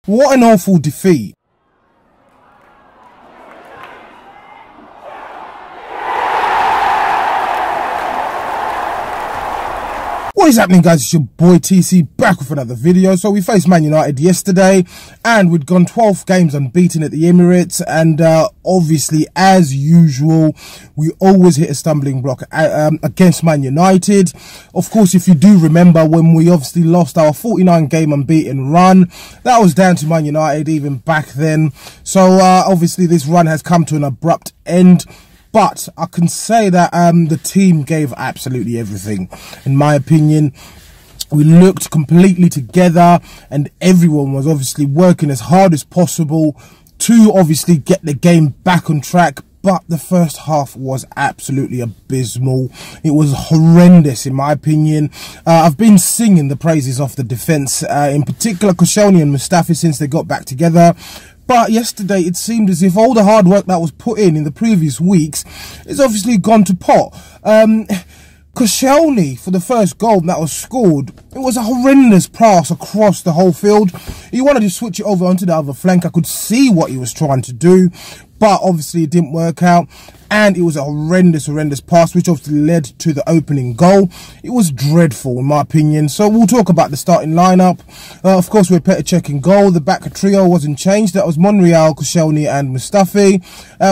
What an awful defeat. What is happening, guys? It's your boy TC back with another video. So we faced Man United yesterday and we'd gone 12 games unbeaten at the Emirates, and obviously, as usual, we always hit a stumbling block against Man United. Of course, if you do remember, when we obviously lost our 49 game unbeaten run, that was down to Man United even back then. So obviously this run has come to an abrupt end. But I can say that the team gave absolutely everything. In my opinion, we looked completely together and everyone was obviously working as hard as possible to obviously get the game back on track. But the first half was absolutely abysmal. It was horrendous, in my opinion. I've been singing the praises of the defence, in particular Koscielny and Mustafi, since they got back together. But yesterday, it seemed as if all the hard work that was put in the previous weeks is obviously gone to pot. Koscielny, for the first goal that was scored, it was a horrendous pass across the whole field. He wanted to switch it over onto the other flank. I could see what he was trying to do, but obviously it didn't work out. And it was a horrendous pass, which obviously led to the opening goal. It was dreadful, in my opinion. So we'll talk about the starting lineup. Of course, we had Petr Cech in goal. The back trio wasn't changed. That was Monreal, Koscielny and Mustafi.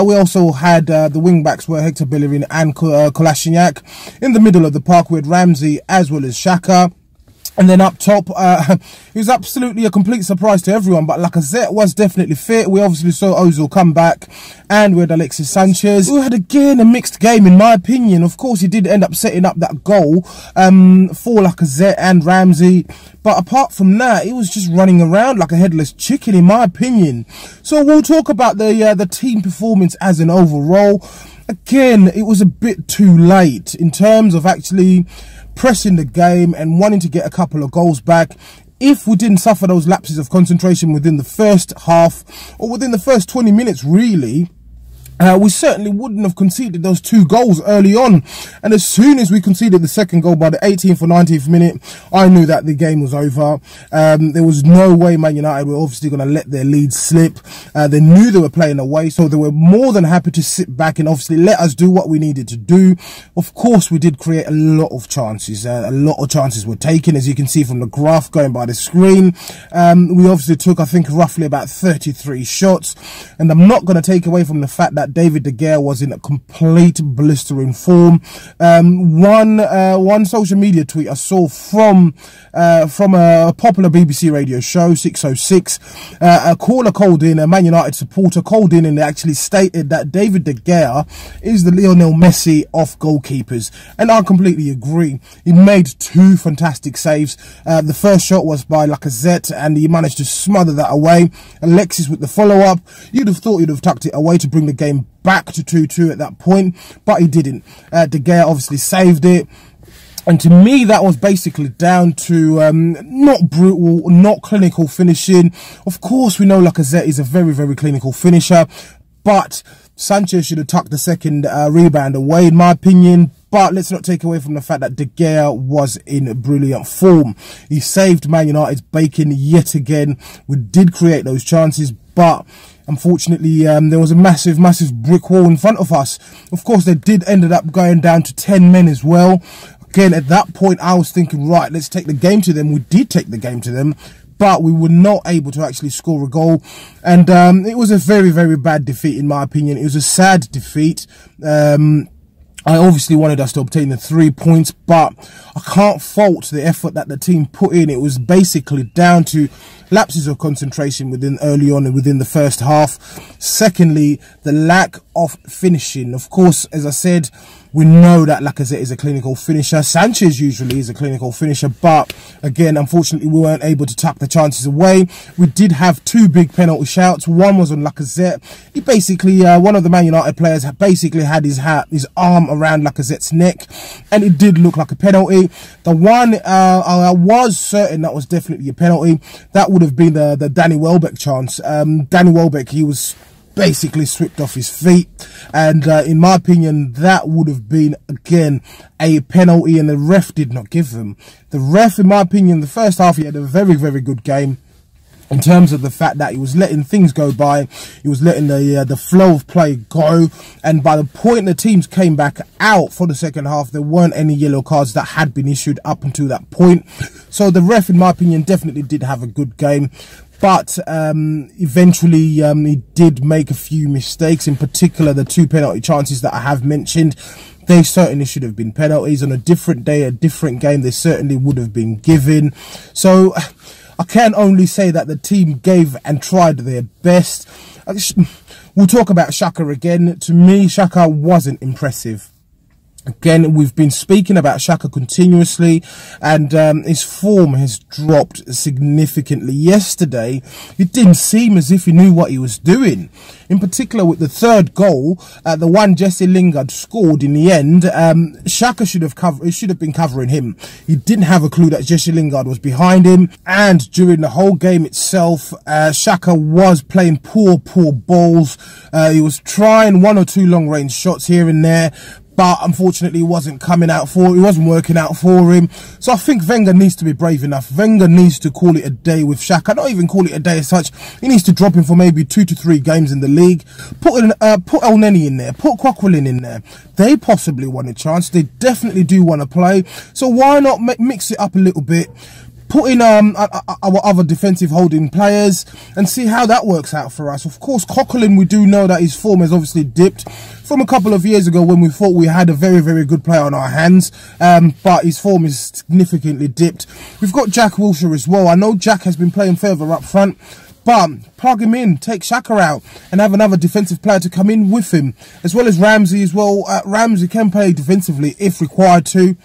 We also had the wing-backs were Hector Bellerin and Koscielny. In the middle of the park, we had Ramsey as well as Xhaka. And then up top, it was absolutely a complete surprise to everyone, but Lacazette was definitely fit. We obviously saw Ozil come back, and we had Alexis, Sanchez, who had again a mixed game, in my opinion. Of course, he did end up setting up that goal for Lacazette and Ramsey, but apart from that, it was just running around like a headless chicken, in my opinion. So we'll talk about the team performance as an overall. Again, it was a bit too late in terms of actually pressing the game and wanting to get a couple of goals back. If we didn't suffer those lapses of concentration within the first half, or within the first 20 minutes really, we certainly wouldn't have conceded those 2 goals early on. And as soon as we conceded the second goal by the 18th or 19th minute, I knew that the game was over. There was no way Man United were obviously going to let their lead slip. They knew they were playing away, so they were more than happy to sit back and obviously let us do what we needed to do. Of course, we did create a lot of chances. A lot of chances were taken, as you can see from the graph going by the screen. We obviously took, I think, roughly about 33 shots. And I'm not going to take away from the fact that David De Gea was in a complete blistering form. One social media tweet I saw from a popular BBC radio show, 606, a caller called in, a Man United supporter called in, and they actually stated that David De Gea is the Lionel Messi of goalkeepers, and I completely agree. He made 2 fantastic saves. The first shot was by Lacazette, and he managed to smother that away. Alexis with the follow-up, you'd have thought he'd have tucked it away to bring the game back to 2-2 at that point, but he didn't. De Gea obviously saved it. And to me, that was basically down to not brutal, not clinical finishing. Of course, we know Lacazette is a very clinical finisher, but Sanchez should have tucked the second rebound away, in my opinion. But let's not take away from the fact that De Gea was in brilliant form. He saved Man United's bacon yet again. We did create those chances, but unfortunately, there was a massive brick wall in front of us. Of course, they did ended up going down to 10 men as well. Again, at that point, I was thinking, right, let's take the game to them. We did take the game to them, but we were not able to actually score a goal. And it was a very bad defeat, in my opinion. It was a sad defeat. I obviously wanted us to obtain the 3 points, but I can't fault the effort that the team put in. It was basically down to lapses of concentration early on and within the first half. Secondly, the lack of finishing. Of course, as I said, we know that Lacazette is a clinical finisher. Sanchez usually is a clinical finisher, but again, unfortunately, we weren't able to tuck the chances away. We did have 2 big penalty shouts. One was on Lacazette. He basically, one of the Man United players basically had his arm around Lacazette's neck, and it did look like a penalty. The one I was certain that was definitely a penalty. That would have been the Danny Welbeck chance. Danny Welbeck, he was basically swept off his feet, and in my opinion, that would have been again a penalty, and the ref did not give them. The ref, in my opinion, the first half, he had a very good game. in terms of the fact that he was letting things go by, he was letting the flow of play go, and by the point the teams came back out for the second half, there weren't any yellow cards that had been issued up until that point. So the ref, in my opinion, definitely did have a good game. But eventually he did make a few mistakes, in particular the 2 penalty chances that I have mentioned. They certainly should have been penalties. On a different day, a different game, they certainly would have been given. So I can only say that the team gave and tried their best. We'll talk about Xhaka again. To me, Xhaka wasn't impressive. Again, we've been speaking about Xhaka continuously, and his form has dropped significantly. Yesterday, it didn't seem as if he knew what he was doing. In particular, with the third goal, the one Jesse Lingard scored in the end, Xhaka should have been covering him. He didn't have a clue that Jesse Lingard was behind him, and during the whole game itself, Xhaka was playing poor balls. He was trying 1 or 2 long-range shots here and there, but unfortunately it wasn't working out for him. So I think Wenger needs to be brave enough. Wenger needs to call it a day with Xhaka. Not even call it a day as such. He needs to drop him for maybe 2 to 3 games in the league. Put El Neni in there. Put Koscielny in there. They possibly want a chance. They definitely do want to play. So why not mix it up a little bit? Put in our other defensive holding players and see how that works out for us. Of course, Koscielny, we do know that his form has obviously dipped from a couple of years ago when we thought we had a very, very good player on our hands. But his form is significantly dipped. We've got Jack Wilshere as well. I know Jack has been playing further up front, but plug him in, take Xhaka out, and have another defensive player to come in with him, as well as Ramsey as well. Ramsey can play defensively if required to.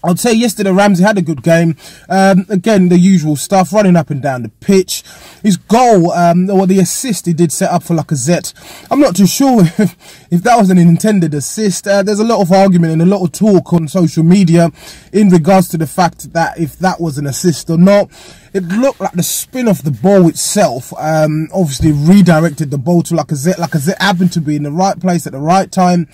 I'd say yesterday Ramsey had a good game. Again, the usual stuff, running up and down the pitch. His goal, or the assist he did set up for Lacazette, I'm not too sure if that was an intended assist. There's a lot of argument and a lot of talk on social media in regards to the fact that if that was an assist or not. It looked like the spin of the ball itself obviously redirected the ball to Lacazette. Lacazette happened to be in the right place at the right time.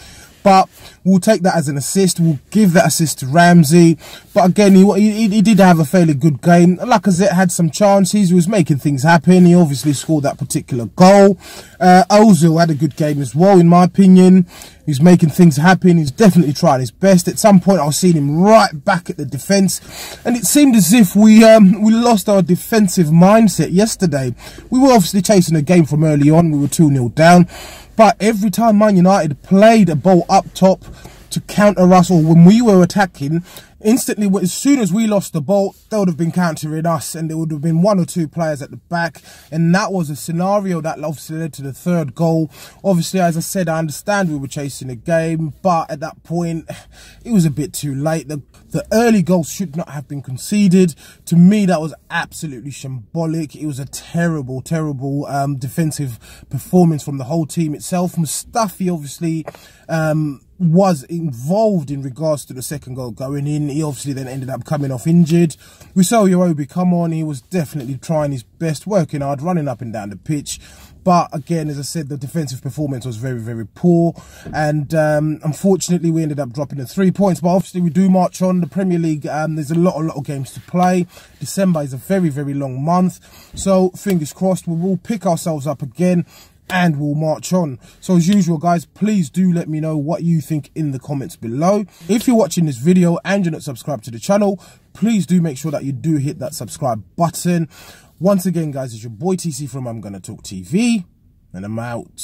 But we'll take that as an assist. We'll give that assist to Ramsey. But again, he did have a fairly good game. Lacazette had some chances. He was making things happen. He obviously scored that particular goal. Ozil had a good game as well, in my opinion. He's making things happen. He's definitely trying his best. At some point, I was seeing him right back at the defence. And it seemed as if we lost our defensive mindset yesterday. We were obviously chasing a game from early on. We were 2-0 down. But every time Man United played a ball up top to counter us, or when we were attacking, instantly, as soon as we lost the ball, they would have been countering us, and there would have been 1 or 2 players at the back, and that was a scenario that obviously led to the third goal. Obviously, as I said, I understand we were chasing a game, but at that point, it was a bit too late. The early goal should not have been conceded. To me, that was absolutely shambolic. It was a terrible defensive performance from the whole team itself. Mustafi, obviously, was involved in regards to the second goal going in. He obviously then ended up coming off injured. We saw Iwobi come on. He was definitely trying his best, working hard, running up and down the pitch. But again, as I said, the defensive performance was very, very poor. And unfortunately, we ended up dropping the 3 points. But obviously, we do march on. The Premier League, there's a lot of games to play. December is a very, very long month. So fingers crossed, we will pick ourselves up again and we'll march on. So as usual, guys, please do let me know what you think in the comments below. If you're watching this video and you're not subscribed to the channel, please do make sure that you do hit that subscribe button. Once again, guys, it's your boy TC from I'm Gonna Talk TV, and I'm out.